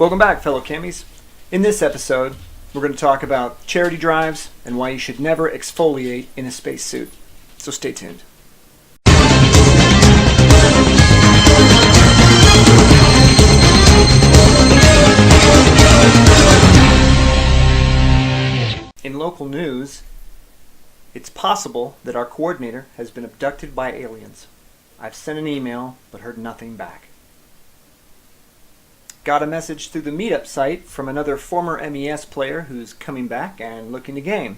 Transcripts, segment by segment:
Welcome back, fellow Cammies. In this episode, we're going to talk about charity drives and why you should never exfoliate in a spacesuit. So stay tuned. In local news, it's possible that our coordinator has been abducted by aliens. I've sent an email, but heard nothing back. Got a message through the meetup site from another former MES player who's coming back and looking to game.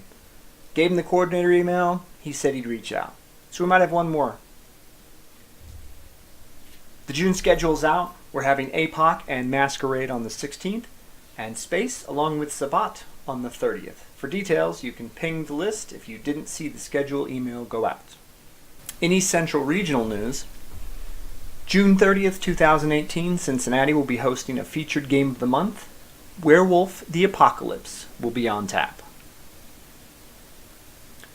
Gave him the coordinator email, he said he'd reach out. So we might have one more. The June schedule's out. We're having APOC and Masquerade on the 16th, and Space along with Sabat on the 30th. For details, you can ping the list if you didn't see the schedule email go out. In East Central Regional News, June 30th, 2018, Cincinnati will be hosting a featured game of the month. Werewolf the Apocalypse will be on tap.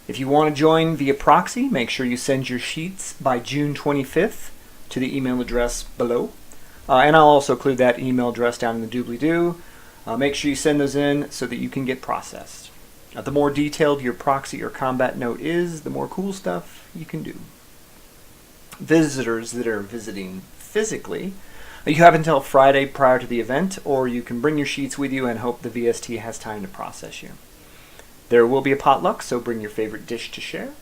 If you want to join via proxy, make sure you send your sheets by June 25th to the email address below. And I'll also include that email address down in the doobly-doo. Make sure you send those in so that you can get processed. The more detailed your proxy or combat note is, the more cool stuff you can do. Visitors that are visiting physically, you have until Friday prior to the event, or you can bring your sheets with you and hope the VST has time to process you. There will be a potluck, so bring your favorite dish to share.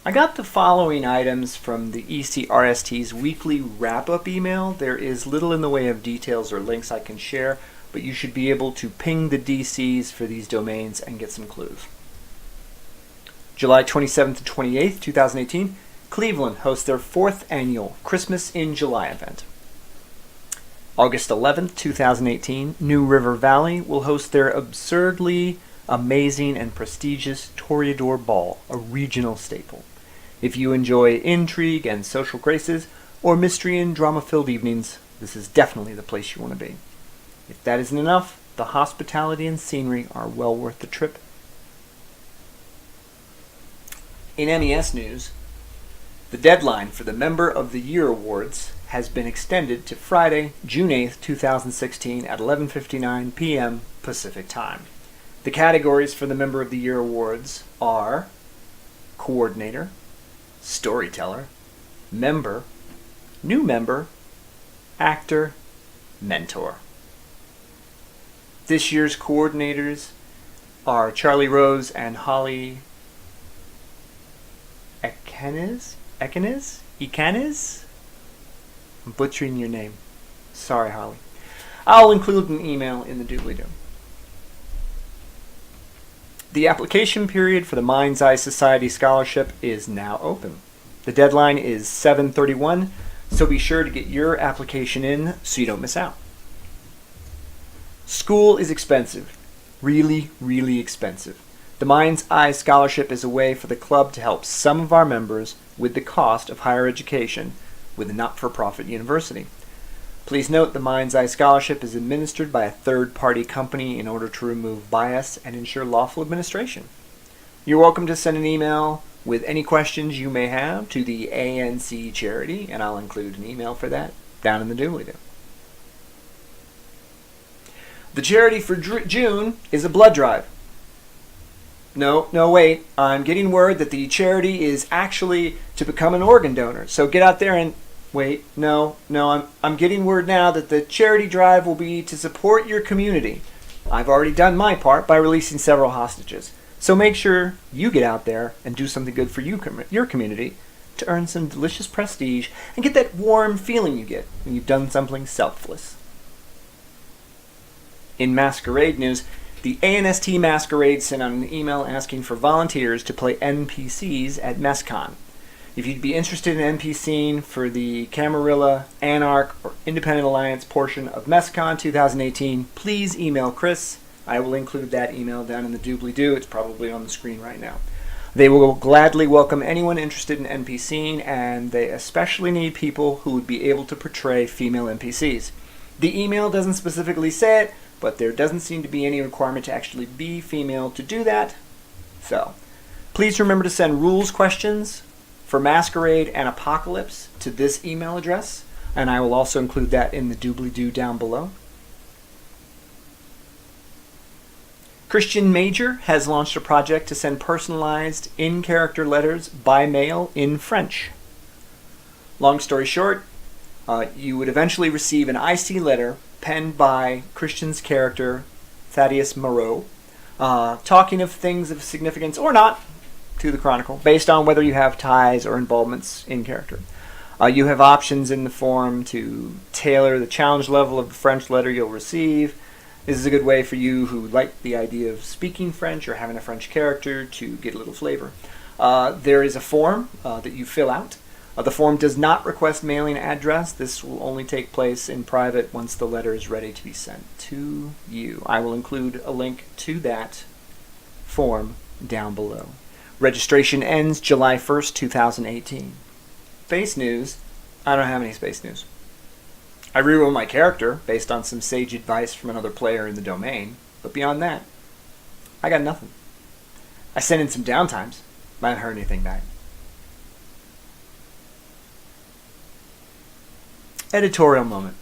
I got the following items from the ECRST's weekly wrap-up email. There is little in the way of details or links I can share, but you should be able to ping the DCs for these domains and get some clues. July 27th to 28th, 2018, Cleveland hosts their 4th annual Christmas in July event. August 11th, 2018, New River Valley will host their absurdly amazing and prestigious Toreador Ball, a regional staple. If you enjoy intrigue and social graces, or mystery and drama-filled evenings, this is definitely the place you want to be. If that isn't enough, the hospitality and scenery are well worth the trip. In MES news, the deadline for the Member of the Year Awards has been extended to Friday, June 8th, 2016 at 11:59 p.m. Pacific Time. The categories for the Member of the Year Awards are Coordinator, Storyteller, Member, New Member, Actor, Mentor. This year's coordinators are Charlie Rose and Holly Ekanis? I'm butchering your name. Sorry, Holly. I'll include an email in the doobly-doo. The application period for the Mind's Eye Society Scholarship is now open. The deadline is 7/31, so be sure to get your application in so you don't miss out. School is expensive. Really, really expensive. The Mind's Eye Scholarship is a way for the club to help some of our members with the cost of higher education with a not-for-profit university. Please note the Mind's Eye Scholarship is administered by a third-party company in order to remove bias and ensure lawful administration. You're welcome to send an email with any questions you may have to the ANC charity, and I'll include an email for that down in the doobly-doo. The charity for June is a blood drive. No, wait. I'm getting word that the charity is actually to become an organ donor. So get out there and... Wait, no, I'm getting word now that the charity drive will be to support your community. I've already done my part by releasing several hostages. So make sure you get out there and do something good for your community to earn some delicious prestige and get that warm feeling you get when you've done something selfless. In Masquerade news, the anst Masquerade sent out an email asking for volunteers to play NPCs at MESCon. If you'd be interested in NPCing for the Camarilla, Anarch, or Independent Alliance portion of MESCon 2018, please email Chris. I will include that email down in the doobly-doo. It's probably on the screen right now. They will gladly welcome anyone interested in NPCing, and they especially need people who would be able to portray female NPCs. The email doesn't specifically say it, but there doesn't seem to be any requirement to actually be female to do that. So, please remember to send rules questions for Masquerade and Apocalypse to this email address, and I will also include that in the doobly-doo down below. Christian Major has launched a project to send personalized in-character letters by mail in French. Long story short, you would eventually receive an IC letter penned by Christian's character, Thaddeus Moreau, talking of things of significance or not to the Chronicle, based on whether you have ties or involvements in character. You have options in the form to tailor the challenge level of the French letter you'll receive. This is a good way for you who like the idea of speaking French or having a French character to get a little flavor. There is a form that you fill out. The form does not request mailing address. This will only take place in private once the letter is ready to be sent to you. I will include a link to that form down below. Registration ends July 1st, 2018. Space news. I don't have any space news. I rerolled my character based on some sage advice from another player in the domain, but beyond that, I got nothing. I sent in some downtimes, but I haven't heard anything back. Editorial moment.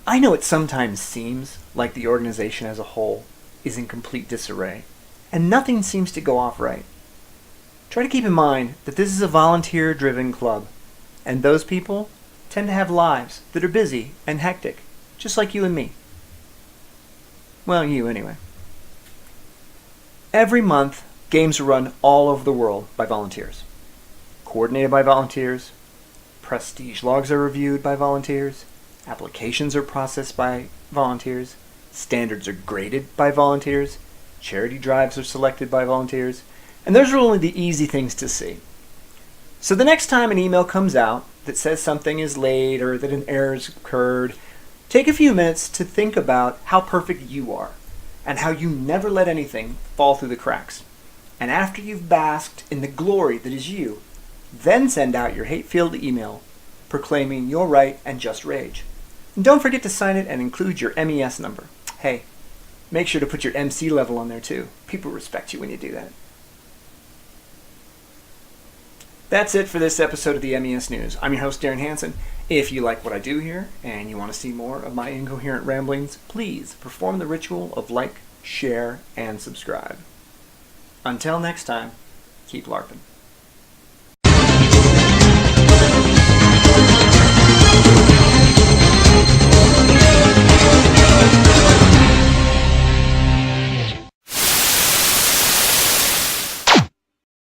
I know it sometimes seems like the organization as a whole is in complete disarray, and nothing seems to go off right. Try to keep in mind that this is a volunteer-driven club, and those people tend to have lives that are busy and hectic, just like you and me. Well, you anyway. Every month, games are run all over the world by volunteers. Coordinated by volunteers, prestige logs are reviewed by volunteers, applications are processed by volunteers, standards are graded by volunteers, charity drives are selected by volunteers, and those are only the easy things to see. So the next time an email comes out that says something is late or that an error has occurred, take a few minutes to think about how perfect you are and how you never let anything fall through the cracks. And after you've basked in the glory that is you, then send out your hate-filled email proclaiming your right and just rage. And don't forget to sign it and include your MES number. Hey, make sure to put your MC level on there too. People respect you when you do that. That's it for this episode of the MES News. I'm your host, Darren Hansen. If you like what I do here and you want to see more of my incoherent ramblings, please perform the ritual of like, share, and subscribe. Until next time, keep LARPing.